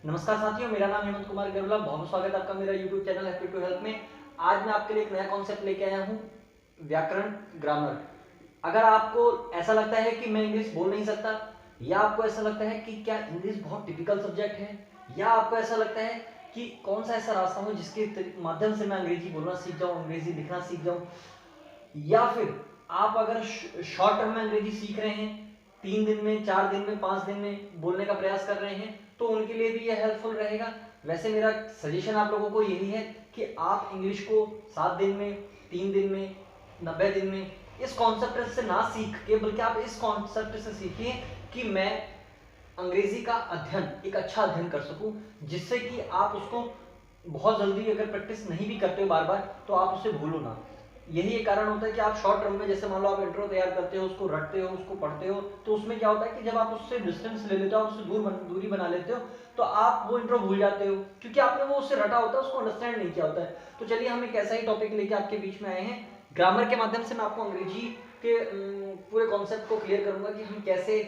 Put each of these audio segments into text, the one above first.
नमस्कार साथियों, मेरा नाम हेमंत कुमार गरुला। बहुत स्वागत है आपका मेरा YouTube channel Happy to Help में। आज मैं आपके लिए एक नया कॉन्सेप्ट लेके आया हूँ, व्याकरण, ग्रामर। अगर आपको ऐसा लगता है कि मैं इंग्लिश बोल नहीं सकता, या आपको ऐसा लगता है कि क्या इंग्लिश बहुत टिपिकल सब्जेक्ट है, या आपको ऐसा लगता है कि कौन सा ऐसा रास्ता हो जिसके माध्यम से मैं अंग्रेजी बोलना सीख जाऊँ, अंग्रेजी लिखना सीख जाऊँ, या फिर आप अगर शॉर्ट टर्म में अंग्रेजी सीख रहे हैं, 3 दिन में, 4 दिन में, 5 दिन में बोलने का प्रयास कर रहे हैं, तो उनके लिए भी यह हेल्पफुल रहेगा। वैसे मेरा सजेशन आप लोगों को यही है कि आप इंग्लिश को 7 दिन में, 3 दिन में, 90 दिन में इस कॉन्सेप्ट से ना सीख के, बल्कि आप इस कॉन्सेप्ट से सीखिए कि मैं अंग्रेजी का अध्ययन, एक अच्छा अध्ययन कर सकूं, जिससे कि आप उसको बहुत जल्दी, अगर प्रैक्टिस नहीं भी करते हो बार बार, तो आप उसे भूलो ना। यही एक कारण होता है कि आप शॉर्ट टर्म में, जैसे मान लो आप इंट्रो तैयार करते हो, उसको रटते हो, उसको पढ़ते हो, तो उसमें क्या होता है कि जब आप उससे डिस्टेंस ले लेते हो, आप उससे दूरी बना लेते हो, तो आप वो इंट्रो भूल जाते हो, क्योंकि आपने वो उससे रटा होता है, उसको अंडरस्टैंड नहीं किया होता है। तो चलिए हम एक ऐसा ही टॉपिक लेके आपके बीच में आए हैं। ग्रामर के माध्यम से मैं आपको अंग्रेजी के पूरे कॉन्सेप्ट को क्लियर करूंगा कि हम कैसे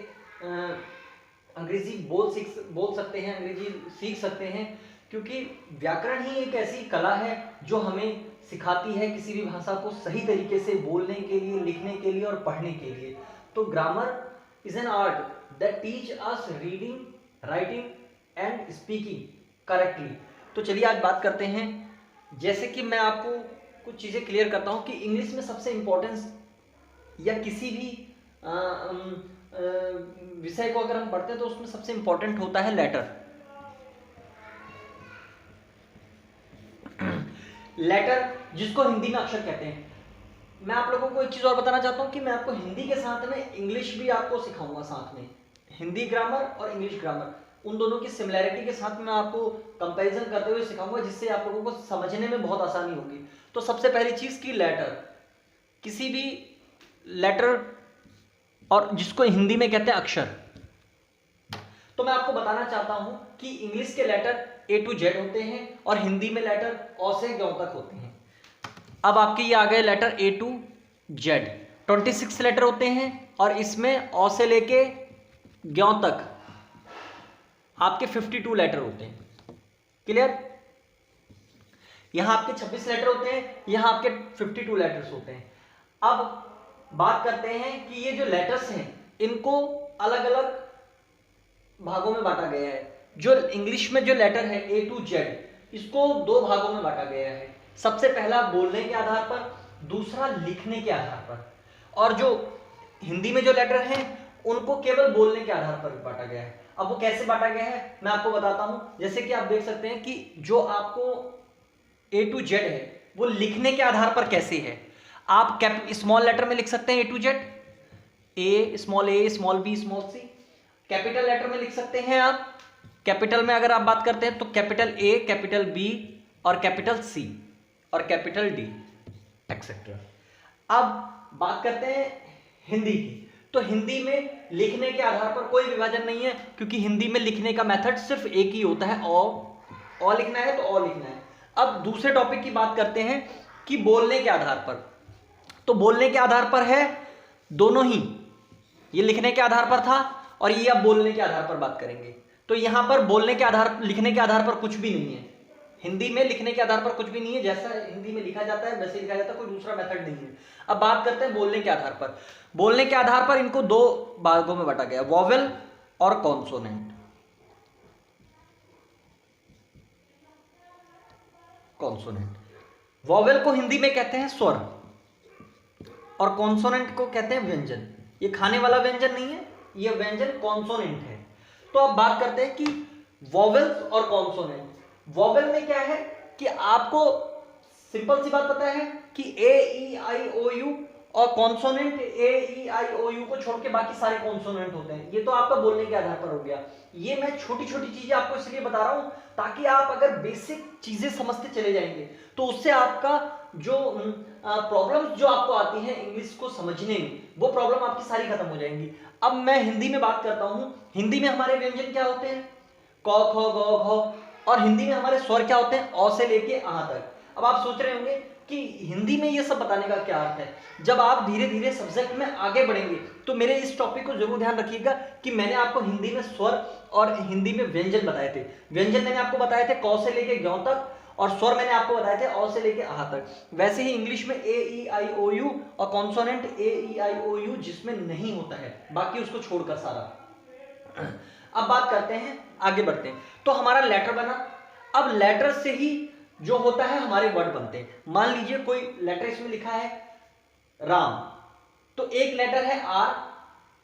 अंग्रेजी बोल सकते हैं, अंग्रेजी सीख सकते हैं, क्योंकि व्याकरण ही एक ऐसी कला है जो हमें सिखाती है किसी भी भाषा को सही तरीके से बोलने के लिए, लिखने के लिए और पढ़ने के लिए। तो grammar is an art that teach us reading, writing and speaking correctly. तो चलिए आज बात करते हैं। जैसे कि मैं आपको कुछ चीजें क्लियर करता हूं कि इंग्लिश में सबसे इंपॉर्टेंस, या किसी भी विषय को अगर हम पढ़ते हैं तो उसमें सबसे इंपॉर्टेंट होता है लेटर। लेटर जिसको हिंदी में अक्षर कहते हैं। मैं आप लोगों को एक चीज और बताना चाहता हूं कि मैं आपको हिंदी के साथ में इंग्लिश भी आपको सिखाऊंगा साथ में। हिंदी ग्रामर और इंग्लिश ग्रामर, उन दोनों की सिमिलैरिटी के साथ मैं आपको कंपैरिजन करते हुए सिखाऊंगा, जिससे आप लोगों को समझने में बहुत आसानी होगी। तो सबसे पहली चीज की लेटर, किसी भी लेटर, और जिसको हिंदी में कहते हैं अक्षर। तो मैं आपको बताना चाहता हूं कि इंग्लिश के लेटर A to Z होते हैं और हिंदी में लेटर अ से ग तक होते हैं। अब आपके ये आ गए letter A to Z, 26 letter होते हैं, और इसमें अ से लेके ग तक आपके 52 लेटर होते हैं। क्लियर? यहां आपके 26 लेटर होते हैं, यहां आपके 52 लेटर्स होते हैं। अब बात करते हैं कि ये जो लेटर्स हैं इनको अलग अलग भागों में बांटा गया है। जो इंग्लिश में जो लेटर है A to Z, इसको 2 भागों में बांटा गया है। सबसे पहला बोलने के आधार पर, दूसरा लिखने के आधार पर। और जो हिंदी में जो लेटर हैं उनको केवल बोलने के आधार पर बांटा गया है। अब वो कैसे बांटा गया है मैं आपको बताता हूं। जैसे कि आप देख सकते हैं कि जो आपको A to Z है वो लिखने के आधार पर कैसे है। आप स्मॉल लेटर में लिख सकते हैं A to Z, A, small b, small c। Capital letter में लिख सकते हैं आप, कैपिटल में अगर आप बात करते हैं तो कैपिटल A, कैपिटल B और कैपिटल C और कैपिटल D एक्सेट्रा। अब बात करते हैं हिंदी की। तो हिंदी में लिखने के आधार पर कोई विभाजन नहीं है, क्योंकि हिंदी में लिखने का मेथड सिर्फ एक ही होता है, ओ लिखना है तो ओ लिखना है। अब दूसरे टॉपिक की बात करते हैं कि बोलने के आधार पर। तो बोलने के आधार पर है दोनों ही, ये लिखने के आधार पर था और ये अब बोलने के आधार पर बात करेंगे। तो यहां पर बोलने के आधार, लिखने के आधार पर कुछ भी नहीं है। हिंदी में लिखने के आधार पर कुछ भी नहीं है, जैसा हिंदी में लिखा जाता है वैसे लिखा जाता है, कोई दूसरा मेथड नहीं है। अब बात करते हैं बोलने के आधार पर। बोलने के आधार पर इनको 2 भागों में बांटा गया, वोवेल और कॉन्सोनेंट। कॉन्सोनेंट, वोवेल को हिंदी में कहते हैं स्वर और कॉन्सोनेंट को कहते हैं व्यंजन। ये खाने वाला व्यंजन नहीं है, ये व्यंजन कॉन्सोनेंट है। तो अब बात करते हैं कि वोवेल्स और कॉन्सोनेंट। वोवेल में क्या है कि आपको सिंपल सी बात पता है कि A, E, I, O, U, और consonant A, E, I, O, U को छोड़ के बाकी सारे कॉन्सोनेंट होते हैं। ये तो आपका बोलने के आधार पर हो गया। ये मैं छोटी छोटी चीजें आपको इसलिए बता रहा हूं ताकि आप अगर बेसिक चीजें समझते चले जाएंगे तो उससे आपका जो प्रॉब्लम्स जो आपको आती हैं इंग्लिश को समझने में, वो प्रॉब्लम आपकी सारी खत्म हो जाएंगी। अब मैं हिंदी में बात करता हूं। हिंदी में हमारे व्यंजन क्या होते हैं? क, ख, ग, घ। और हिंदी में हमारे स्वर क्या होते हैं? अ से लेके आ तक। अब आप सोच रहे होंगे कि हिंदी में ये सब बताने का क्या अर्थ है। जब आप धीरे धीरे सब्जेक्ट में आगे बढ़ेंगे तो मेरे इस टॉपिक को जरूर ध्यान रखिएगा कि मैंने आपको हिंदी में स्वर और हिंदी में व्यंजन बताए थे। व्यंजन मैंने आपको बताए थे क से लेके ज्ञ तक, और स्वर मैंने आपको बताए थे अ से लेके आह तक। वैसे ही इंग्लिश में A E I O U और consonant A E I O U जिसमें नहीं होता है, बाकी उसको छोड़कर सारा। अब बात करते हैं, आगे बढ़ते हैं। तो हमारा लेटर बना, अब लेटर से ही जो होता है हमारे वर्ड बनते हैं। मान लीजिए कोई लेटर इसमें लिखा है राम, तो एक लेटर है आर,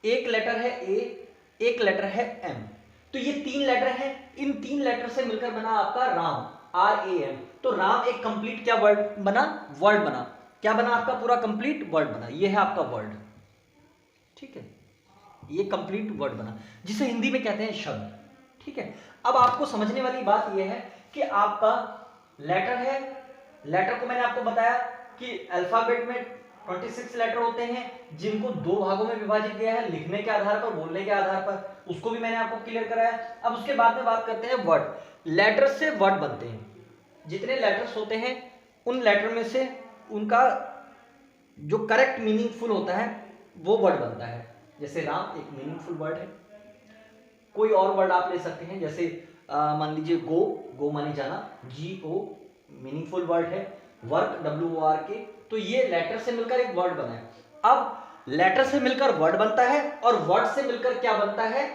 एक लेटर है ए, एक लेटर है एम, तो ये 3 लेटर हैं। इन 3 लेटर से मिलकर बना आपका राम, आर ए एम। तो राम एक कंप्लीट क्या वर्ड बना, वर्ड बना। क्या बना आपका पूरा कंप्लीट वर्ड बना, ये है आपका वर्ड, ठीक है, ये कंप्लीट वर्ड बना, जिसे हिंदी में कहते हैं शब्द, ठीक है। अब आपको समझने वाली बात यह है कि आपका लेटर है, लेटर को मैंने आपको बताया कि अल्फाबेट में 26 लेटर होते हैं, जिनको 2 भागों में विभाजित किया है, लिखने के आधार पर, बोलने के आधार पर, उसको भी मैंने आपको क्लियर कराया। अब उसके बाद में बात करते हैं वर्ड। लेटर से वर्ड बनते हैं, जितने लेटर्स होते हैं उन लेटर में से उनका जो करेक्ट मीनिंगफुल होता है वो वर्ड बनता है। जैसे राम एक मीनिंगफुल वर्ड है। कोई और वर्ड आप ले सकते हैं, जैसे मान लीजिए गो, गो माने जाना, जी ओ मीनिंगफुल वर्ड है। वर्क, डब्ल्यू ओ आर के, तो ये लेटर से मिलकर एक वर्ड बना है। अब लेटर से मिलकर वर्ड बनता है, और वर्ड से मिलकर क्या बनता है,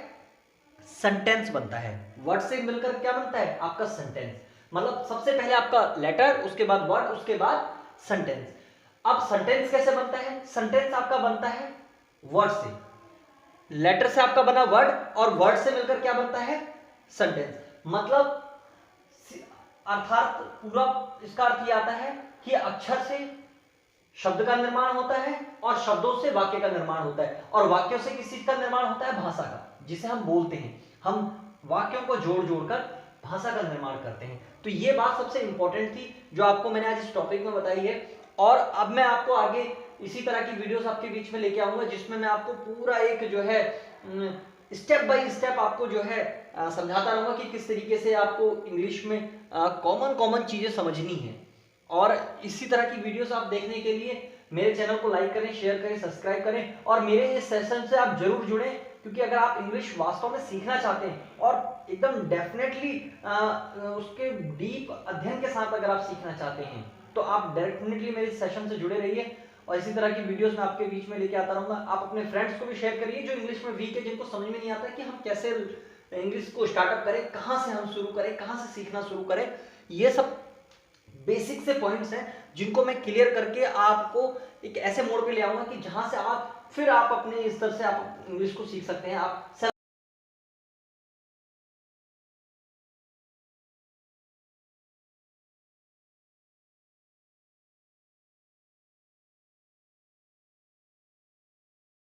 सेंटेंस बनता है। वर्ड से मिलकर क्या बनता है आपका सेंटेंस, मतलब सबसे पहले आपका लेटर, उसके बाद वर्ड, उसके बाद सेंटेंस। अब सेंटेंस कैसे बनता है, सेंटेंस आपका बनता है वर्ड से, लेटर से आपका बना वर्ड, और वर्ड से मिलकर क्या बनता है सेंटेंस। मतलब अर्थात पूरा इसका अर्थ ये आता है कि अक्षर से शब्द का निर्माण होता है, और शब्दों से वाक्य का निर्माण होता है, और वाक्यों से किस चीज का निर्माण होता है, भाषा का, जिसे हम बोलते हैं। हम वाक्यों को जोड़ जोड़कर भाषा का निर्माण करते हैं। तो ये बात सबसे इंपॉर्टेंट थी जो आपको मैंने आज इस टॉपिक में बताई है। और अब मैं आपको आगे इसी तरह की वीडियोस आपके बीच में लेके आऊंगा, जिसमें मैं आपको पूरा एक जो है स्टेप बाय स्टेप आपको जो है समझाता रहूंगा कि किस तरीके से आपको इंग्लिश में कॉमन चीजें समझनी है। और इसी तरह की वीडियोस आप देखने के लिए मेरे चैनल को लाइक करें, शेयर करें, सब्सक्राइब करें, और मेरे इस सेशन से आप जरूर जुड़ें, क्योंकि अगर आप इंग्लिश वास्तव में सीखना चाहते हैं और एकदम डेफिनेटली उसके डीप अध्ययन के साथ अगर आप सीखना चाहते हैं, तो आप डेफिनेटली मेरे सेशन से जुड़े रहिए। और इसी तरह की वीडियोस मैं आपके बीच में लेके आता रहूंगा। आप अपने फ्रेंड्स को भी शेयर करिए जो इंग्लिश में वीक है, जिनको समझ में नहीं आता कि हम कैसे इंग्लिश को स्टार्टअप करें, कहाँ से हम शुरू करें, कहाँ से सीखना शुरू करें। ये सब बेसिक से पॉइंट्स हैं जिनको मैं क्लियर करके आपको एक ऐसे मोड पे ले आऊंगा कि जहां से आप फिर आप अपने स्तर से आप इंग्लिश को सीख सकते हैं। आप